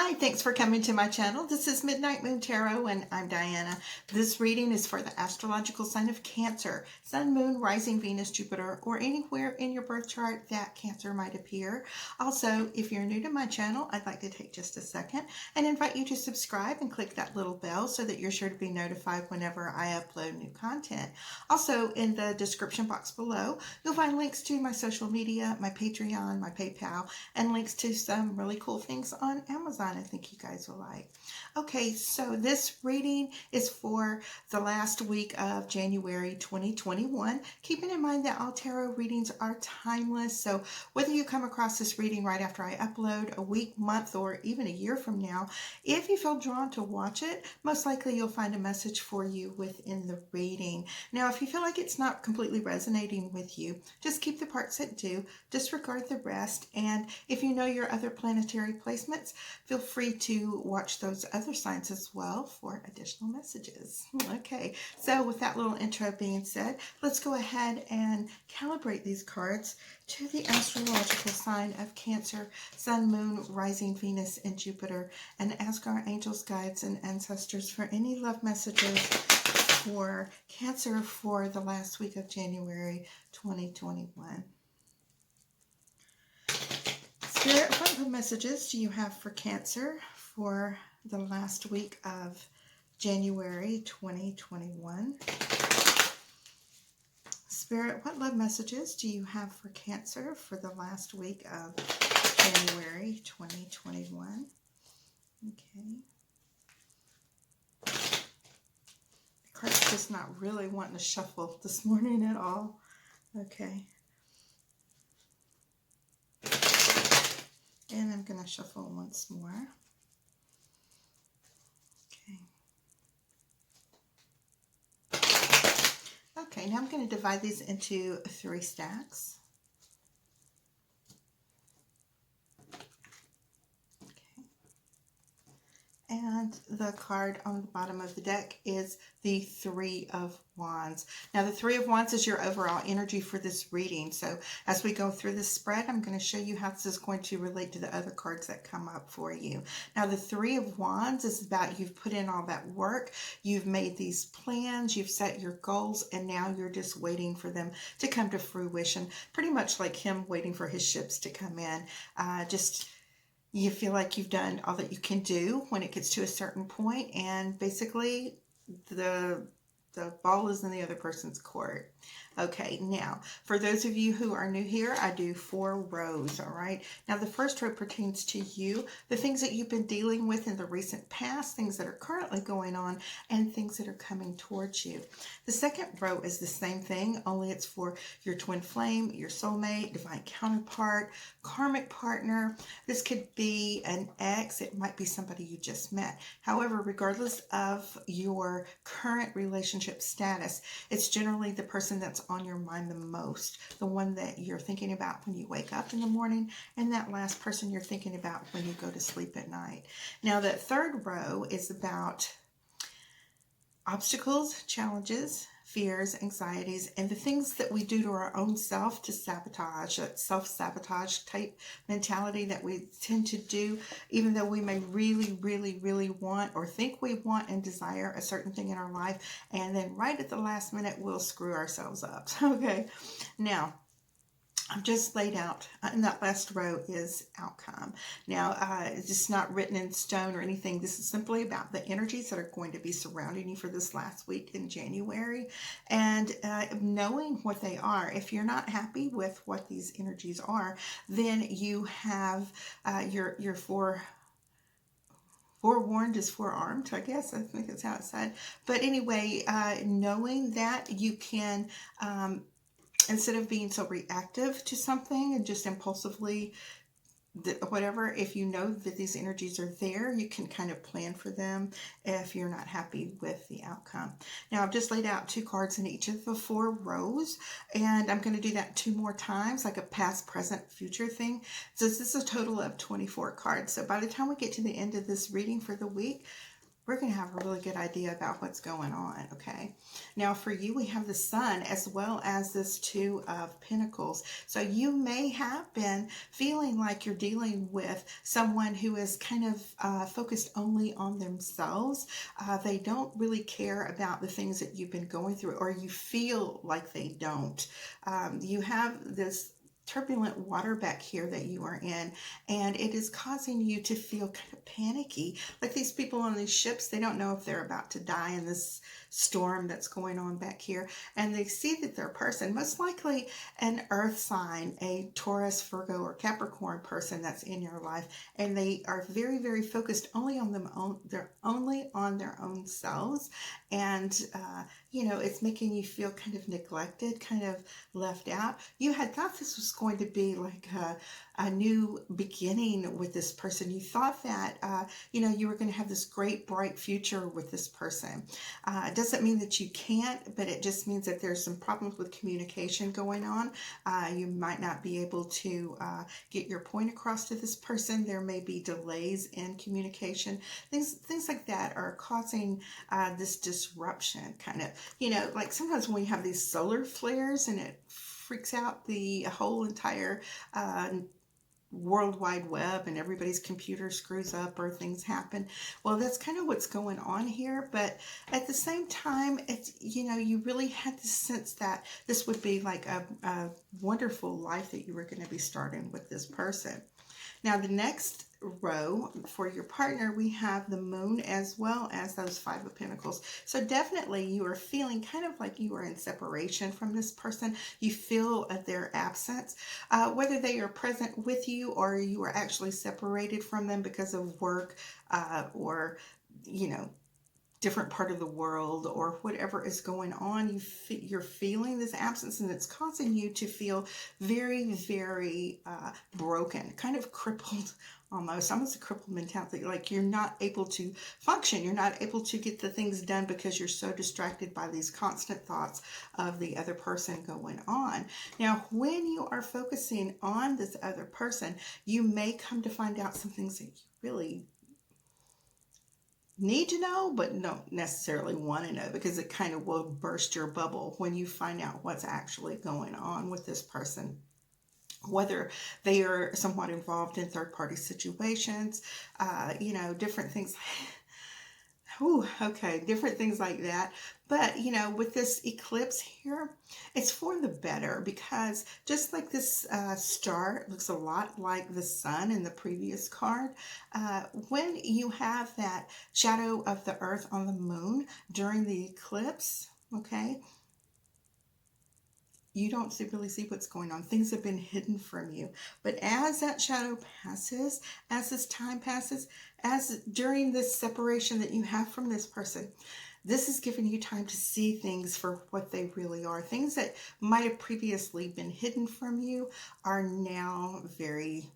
Hi, thanks for coming to my channel. This is Midnight Moon Tarot and I'm Diana. This reading is for the astrological sign of Cancer, Sun, Moon, Rising, Venus, Jupiter, or anywhere in your birth chart that Cancer might appear. Also, if you're new to my channel, I'd like to take just a second and invite you to subscribe and click that little bell so that you're sure to be notified whenever I upload new content. Also, in the description box below, you'll find links to my social media, my Patreon, my PayPal, and links to some really cool things on Amazon I think you guys will like. Okay, so this reading is for the last week of January 2021. Keeping in mind that all tarot readings are timeless, so whether you come across this reading right after I upload, a week, month, or even a year from now, if you feel drawn to watch it, most likely you'll find a message for you within the reading. Now, if you feel like it's not completely resonating with you, just keep the parts that do, disregard the rest, and if you know your other planetary placements, feel free to watch those other signs as well for additional messages. Okay, so with that little intro being said, let's go ahead and calibrate these cards to the astrological sign of Cancer, Sun, Moon, Rising, Venus, and Jupiter, and ask our angels, guides, and ancestors for any love messages for Cancer for the last week of January 2021. Spirit, what messages do you have for Cancer for the last week of January 2021? Spirit, what love messages do you have for Cancer for the last week of January 2021? Okay. The card's just not really wanting to shuffle this morning at all. Okay. And I'm going to shuffle once more. Okay, now I'm going to divide these into 3 stacks. Okay. And the card on the bottom of the deck is the 3 of Wands. Now, the 3 of Wands is your overall energy for this reading. So as we go through this spread, I'm going to show you how this is going to relate to the other cards that come up for you. Now, the 3 of Wands is about you've put in all that work, you've made these plans, you've set your goals, and now you're just waiting for them to come to fruition. Pretty much like him waiting for his ships to come in. You feel like you've done all that you can do when it gets to a certain point, and basically the ball is in the other person's court. Okay, now, for those of you who are new here, I do 4 rows, all right? Now, the first row pertains to you, the things that you've been dealing with in the recent past, things that are currently going on, and things that are coming towards you. The second row is the same thing, only it's for your twin flame, your soulmate, divine counterpart, karmic partner. This could be an ex. It might be somebody you just met. However, regardless of your current relationship status, it's generally the person that's on your mind the most, the one that you're thinking about when you wake up in the morning, and that last person you're thinking about when you go to sleep at night. Now, the third row is about obstacles, challenges, fears, anxieties, and the things that we do to our own self to sabotage, that self-sabotage type mentality that we tend to do, even though we may really, really, really want or think we want and desire a certain thing in our life, and then right at the last minute, we'll screw ourselves up. Okay, now, I've just laid out, in that last row is outcome. Now, it's just not written in stone or anything. This is simply about the energies that are going to be surrounding you for this last week in January, and knowing what they are. If you're not happy with what these energies are, then you have your forewarned is forearmed, I guess. I think that's how it's said. But anyway, knowing that you can... instead of being so reactive to something and just impulsively whatever, if you know that these energies are there, you can kind of plan for them if you're not happy with the outcome. Now, I've just laid out 2 cards in each of the 4 rows, and I'm going to do that 2 more times, like a past, present, future thing. So this is a total of 24 cards. So by the time we get to the end of this reading for the week, we're going to have a really good idea about what's going on, okay? Now for you, we have the Sun as well as this Two of Pentacles. So you may have been feeling like you're dealing with someone who is kind of focused only on themselves. They don't really care about the things that you've been going through, or you feel like they don't. You have this turbulent water back here that you are in, and it is causing you to feel kind of panicky. Like these people on these ships, they don't know if they're about to die in this storm that's going on back here, and they see that their person, most likely an earth sign, a Taurus, Virgo, or Capricorn person that's in your life, and they are very, very focused only on they're only on their own selves, and you know, it's making you feel kind of neglected, kind of left out. You had thought this was going to be like a new beginning with this person. You thought that, you know, you were going to have this great, bright future with this person. It doesn't mean that you can't, but it just means that there's some problems with communication going on. You might not be able to get your point across to this person. There may be delays in communication. Things like that are causing this disruption, kind of. You know, like sometimes when you have these solar flares and it freaks out the whole entire World Wide Web, and everybody's computer screws up or things happen. Well, that's kind of what's going on here. But at the same time, it's, you know, you really had the sense that this would be like a wonderful life that you were going to be starting with this person. Now, the next row for your partner, we have the Moon as well as those Five of Pentacles. So definitely you are feeling kind of like you are in separation from this person. You feel their absence, whether they are present with you or you are actually separated from them because of work or, you know, different part of the world or whatever is going on. You're feeling this absence, and it's causing you to feel very, very broken, kind of crippled, almost a crippled mentality. Like you're not able to function, you're not able to get the things done because you're so distracted by these constant thoughts of the other person going on. Now when you are focusing on this other person, you may come to find out some things that you really need to know, but don't necessarily want to know, because it kind of will burst your bubble when you find out what's actually going on with this person, whether they are somewhat involved in third-party situations, you know, different things. Ooh, okay, different things like that. But, you know, with this eclipse here, it's for the better, because just like this star looks a lot like the sun in the previous card, when you have that shadow of the earth on the moon during the eclipse, okay, you don't really see what's going on. Things have been hidden from you. But as that shadow passes, as this time passes, as during this separation that you have from this person, this is giving you time to see things for what they really are. Things that might have previously been hidden from you are now very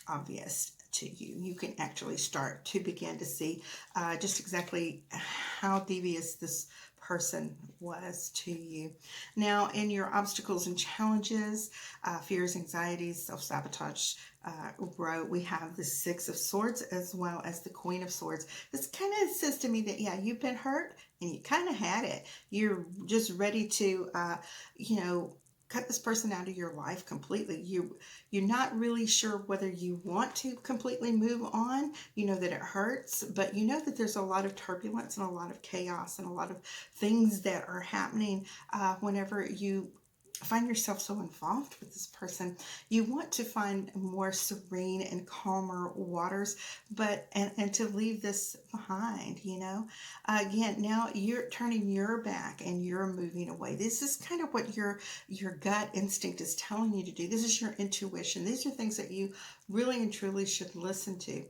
obvious to you. You can actually start to begin to see just exactly how devious this person was to you. Now, in your obstacles and challenges, fears, anxieties, self-sabotage row, we have the Six of Swords as well as the Queen of Swords. This kind of says to me that, yeah, you've been hurt and you kind of had it. You're just ready to, you know, cut this person out of your life completely. You're not really sure whether you want to completely move on. You know that it hurts, but you know that there's a lot of turbulence and a lot of chaos and a lot of things that are happening whenever you find yourself so involved with this person. You want to find more serene and calmer waters, but and to leave this behind, you know. Again, now you're turning your back and you're moving away. This is kind of what your gut instinct is telling you to do. This is your intuition. These are things that you really and truly should listen to.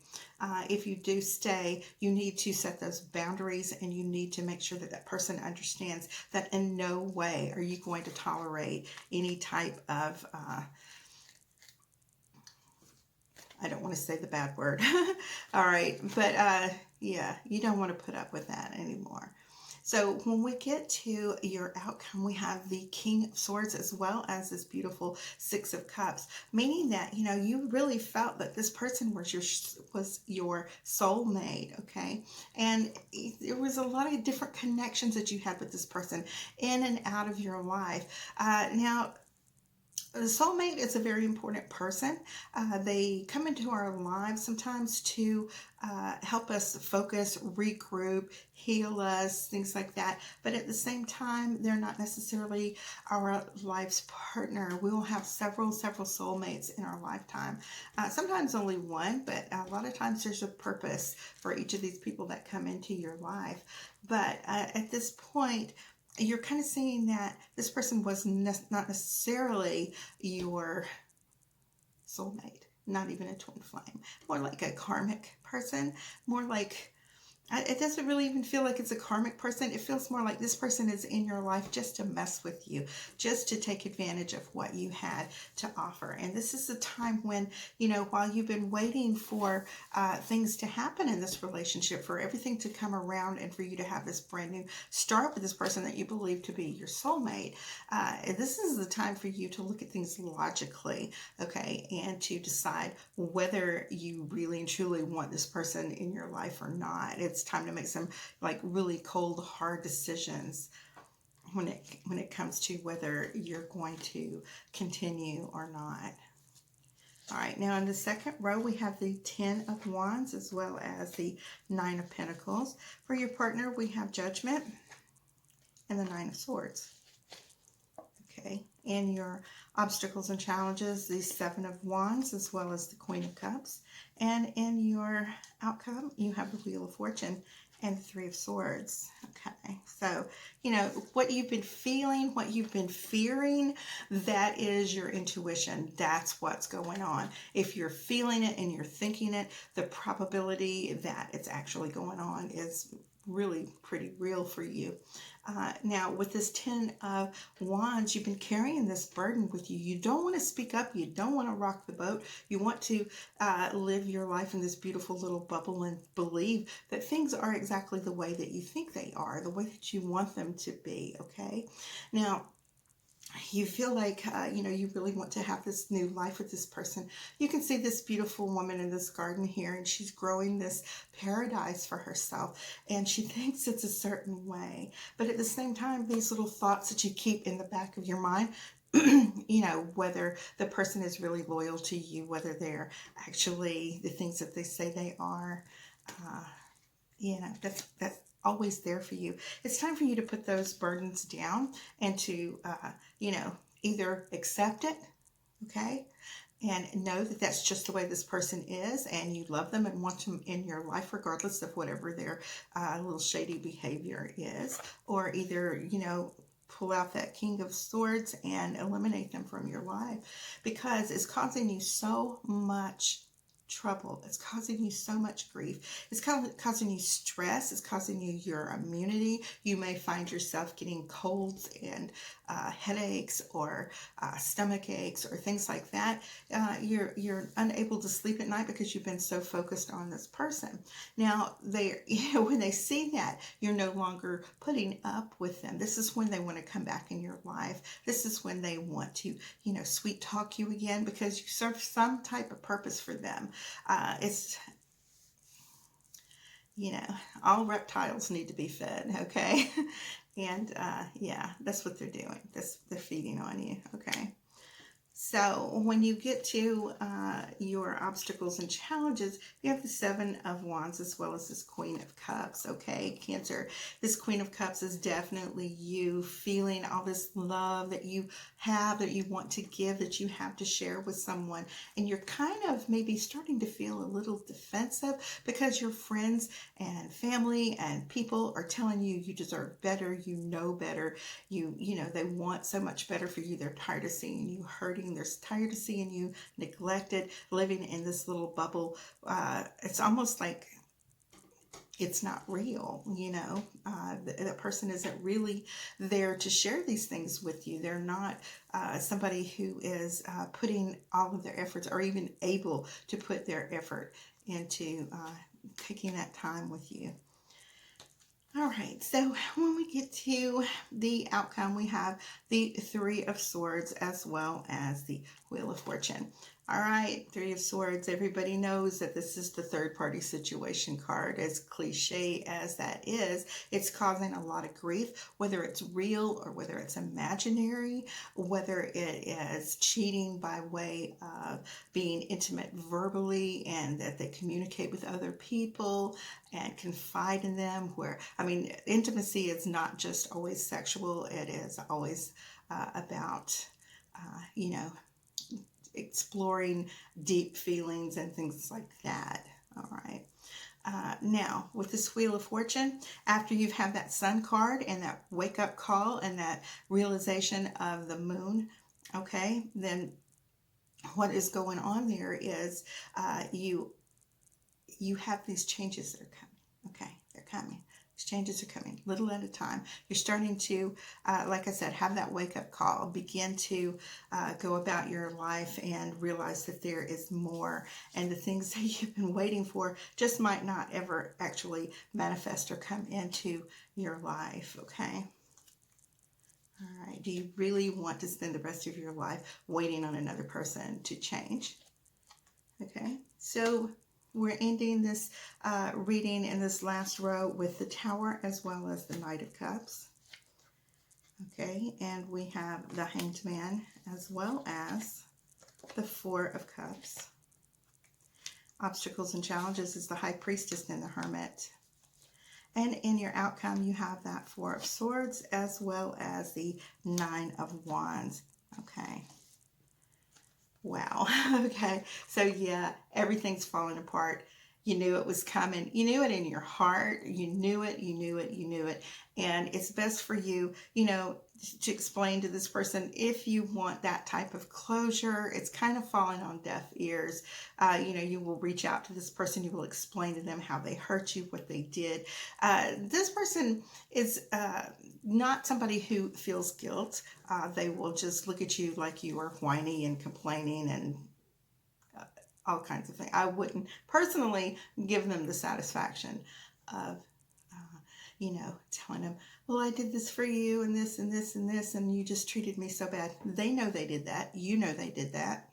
If you do stay, you need to set those boundaries, and you need to make sure that that person understands that in no way are you going to tolerate any type of, I don't want to say the bad word. All right. But yeah, you don't want to put up with that anymore. So when we get to your outcome, we have the King of Swords as well as this beautiful Six of Cups, meaning that, you know, you really felt that this person was your soulmate, okay? And there was a lot of different connections that you had with this person in and out of your life. Now, the soulmate is a very important person. They come into our lives sometimes to help us focus, regroup, heal us, things like that. But at the same time, they're not necessarily our life's partner. We will have several soulmates in our lifetime. Sometimes only one, but a lot of times there's a purpose for each of these people that come into your life. But at this point, you're kind of seeing that this person was not necessarily your soulmate, not even a twin flame, more like a karmic person, more like it doesn't really even feel like it's a karmic person. It feels more like this person is in your life just to mess with you, just to take advantage of what you had to offer. And this is the time when, you know, while you've been waiting for things to happen in this relationship, for everything to come around and for you to have this brand new start with this person that you believe to be your soulmate, this is the time for you to look at things logically, okay, and to decide whether you really and truly want this person in your life or not. It's time to make some like really cold, hard decisions when it comes to whether you're going to continue or not. All right, now in the second row, we have the Ten of Wands as well as the Nine of Pentacles. For your partner, we have Judgment and the Nine of Swords. Okay, in your obstacles and challenges, the Seven of Wands as well as the Queen of Cups. And in your outcome, you have the Wheel of Fortune and the Three of Swords. Okay, so, you know, what you've been feeling, what you've been fearing, that is your intuition. That's what's going on. If you're feeling it and you're thinking it, the probability that it's actually going on is really pretty real for you. Now, with this Ten of Wands, you've been carrying this burden with you. You don't want to speak up. You don't want to rock the boat. You want to live your life in this beautiful little bubble and believe that things are exactly the way that you think they are, the way that you want them to be, okay? Now, you feel like, you know, you really want to have this new life with this person. You can see this beautiful woman in this garden here, and she's growing this paradise for herself, and she thinks it's a certain way. But at the same time, these little thoughts that you keep in the back of your mind, you know, whether the person is really loyal to you, whether they're actually the things that they say they are, you know, that's always there for you. It's time for you to put those burdens down and to, you know, either accept it, okay, and know that that's just the way this person is, and you love them and want them in your life regardless of whatever their little shady behavior is, or either, you know, pull out that King of Swords and eliminate them from your life, because it's causing you so much trouble. It's causing you so much grief. It's causing you stress. It's causing you your immunity. You may find yourself getting colds and headaches or stomach aches or things like that. You're unable to sleep at night because you've been so focused on this person. Now, when they see that you're no longer putting up with them, this is when they want to come back in your life. This is when they want to, you know, sweet talk you again, because you serve some type of purpose for them. It's, you know, all reptiles need to be fed, okay? And yeah, that's what they're doing. They're feeding on you, okay? So when you get to your obstacles and challenges, you have the Seven of Wands as well as this Queen of Cups, okay, Cancer? This Queen of Cups is definitely you feeling all this love that you have, that you want to give, that you have to share with someone. And you're kind of maybe starting to feel a little defensive because your friends and family and people are telling you you deserve better, you know better, you know, they want so much better for you. They're tired of seeing you hurting. They're tired of seeing you neglected, living in this little bubble. It's almost like it's not real, you know. That person isn't really there to share these things with you. They're not somebody who is putting all of their efforts or even able to put their effort into taking that time with you. All right, so when we get to the outcome, we have the Three of Swords as well as the Wheel of Fortune. All right, Three of Swords, everybody knows that this is the third party situation card. As cliche as that is, it's causing a lot of grief, whether it's real or whether it's imaginary, whether it is cheating by way of being intimate verbally and that they communicate with other people and confide in them. Where, I mean, intimacy is not just always sexual, it is always about, you know, exploring deep feelings and things like that. All right. Now, with this Wheel of Fortune, after you've had that Sun card and that wake up call and that realization of the moon, okay, then what is going on there is you have these changes that are coming. Okay, they're coming. These changes are coming, little at a time. You're starting to, like I said, have that wake-up call. Begin to go about your life and realize that there is more. And the things that you've been waiting for just might not ever actually manifest or come into your life, okay? All right, do you really want to spend the rest of your life waiting on another person to change? Okay, so we're ending this reading in this last row with the Tower as well as the Knight of Cups. Okay, and we have the Hanged Man as well as the Four of Cups. Obstacles and challenges is the High Priestess and the Hermit. And in your outcome, you have that Four of Swords as well as the Nine of Wands. Okay. Wow. Okay. So yeah, everything's falling apart. You knew it was coming. You knew it in your heart. You knew it, you knew it, you knew it. And it's best for you, you know, to explain to this person if you want that type of closure. It's kind of falling on deaf ears. You know, you will reach out to this person. You will explain to them how they hurt you, what they did. This person is not somebody who feels guilt. They will just look at you like you are whiny and complaining and all kinds of things. I wouldn't personally give them the satisfaction of, you know, telling them, well, I did this for you and this and this and this, and you just treated me so bad. They know they did that. You know they did that.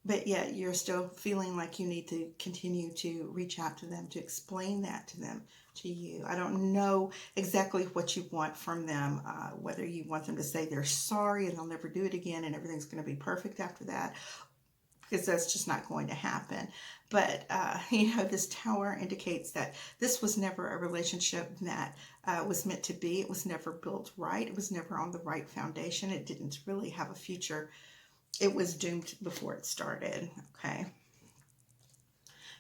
But yet you're still feeling like you need to continue to reach out to them, to explain that to them, to you. I don't know exactly what you want from them, whether you want them to say they're sorry and they'll never do it again and everything's going to be perfect after that, because that's just not going to happen. But, you know, this Tower indicates that this was never a relationship that was meant to be. It was never built right. It was never on the right foundation. It didn't really have a future. It was doomed before it started, okay?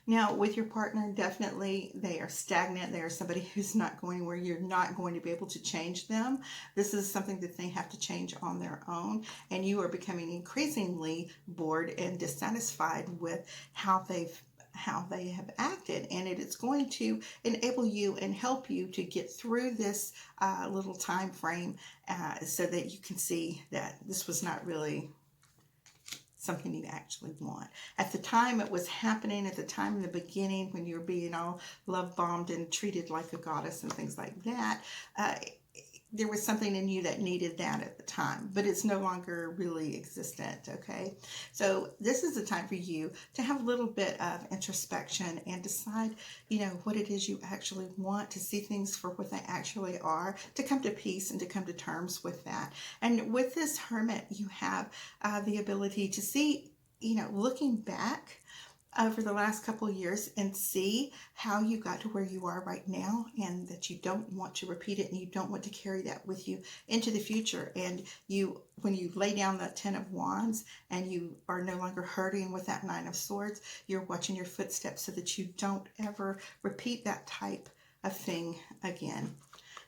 Now, with your partner, definitely they are stagnant. They are somebody who's not going where you're not going to be able to change them. This is something that they have to change on their own, and you are becoming increasingly bored and dissatisfied with how they have acted, and it is going to enable you and help you to get through this little time frame so that you can see that this was not really something you actually want. At the time it was happening, at the time in the beginning when you were being all love bombed and treated like a goddess and things like that, there was something in you that needed that at the time, but it's no longer really existent, okay? So this is the time for you to have a little bit of introspection and decide, you know, what it is you actually want, to see things for what they actually are, to come to peace and to come to terms with that. And with this Hermit, you have the ability to see, you know, looking back over the last couple of years and see how you got to where you are right now, and that you don't want to repeat it and you don't want to carry that with you into the future. And you, when you lay down that 10 of Wands and you are no longer hurting with that 9 of Swords, you're watching your footsteps so that you don't ever repeat that type of thing again.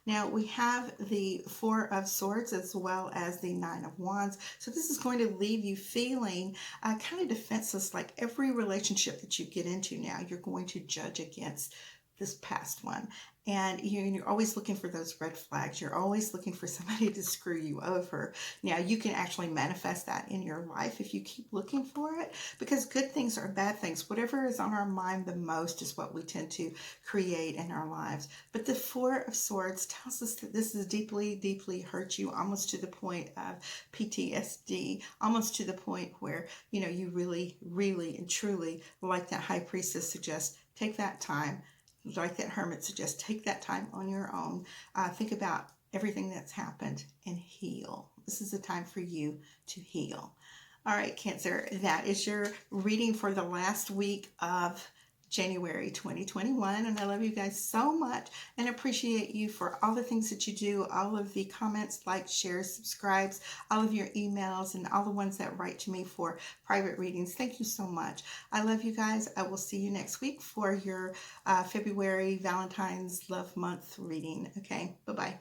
Now we have the 4 of Swords as well as the 9 of Wands. So this is going to leave you feeling kind of defenseless, like every relationship that you get into now, you're going to judge against this past one. And you're always looking for those red flags. You're always looking for somebody to screw you over. Now, you can actually manifest that in your life if you keep looking for it, because good things or bad things, whatever is on our mind the most is what we tend to create in our lives. But the Four of Swords tells us that this has deeply, deeply hurt you, almost to the point of PTSD, almost to the point where, you really, really and truly, like that High Priestess suggests, take that time. Like that Hermit suggests, take that time on your own. Think about everything that's happened and heal. This is the time for you to heal. All right, Cancer, that is your reading for the last week of January 2021. And I love you guys so much and appreciate you for all the things that you do, all of the comments, likes, shares, subscribes, all of your emails, and all the ones that write to me for private readings. Thank you so much. I love you guys. I will see you next week for your February Valentine's Love Month reading. Okay, bye-bye.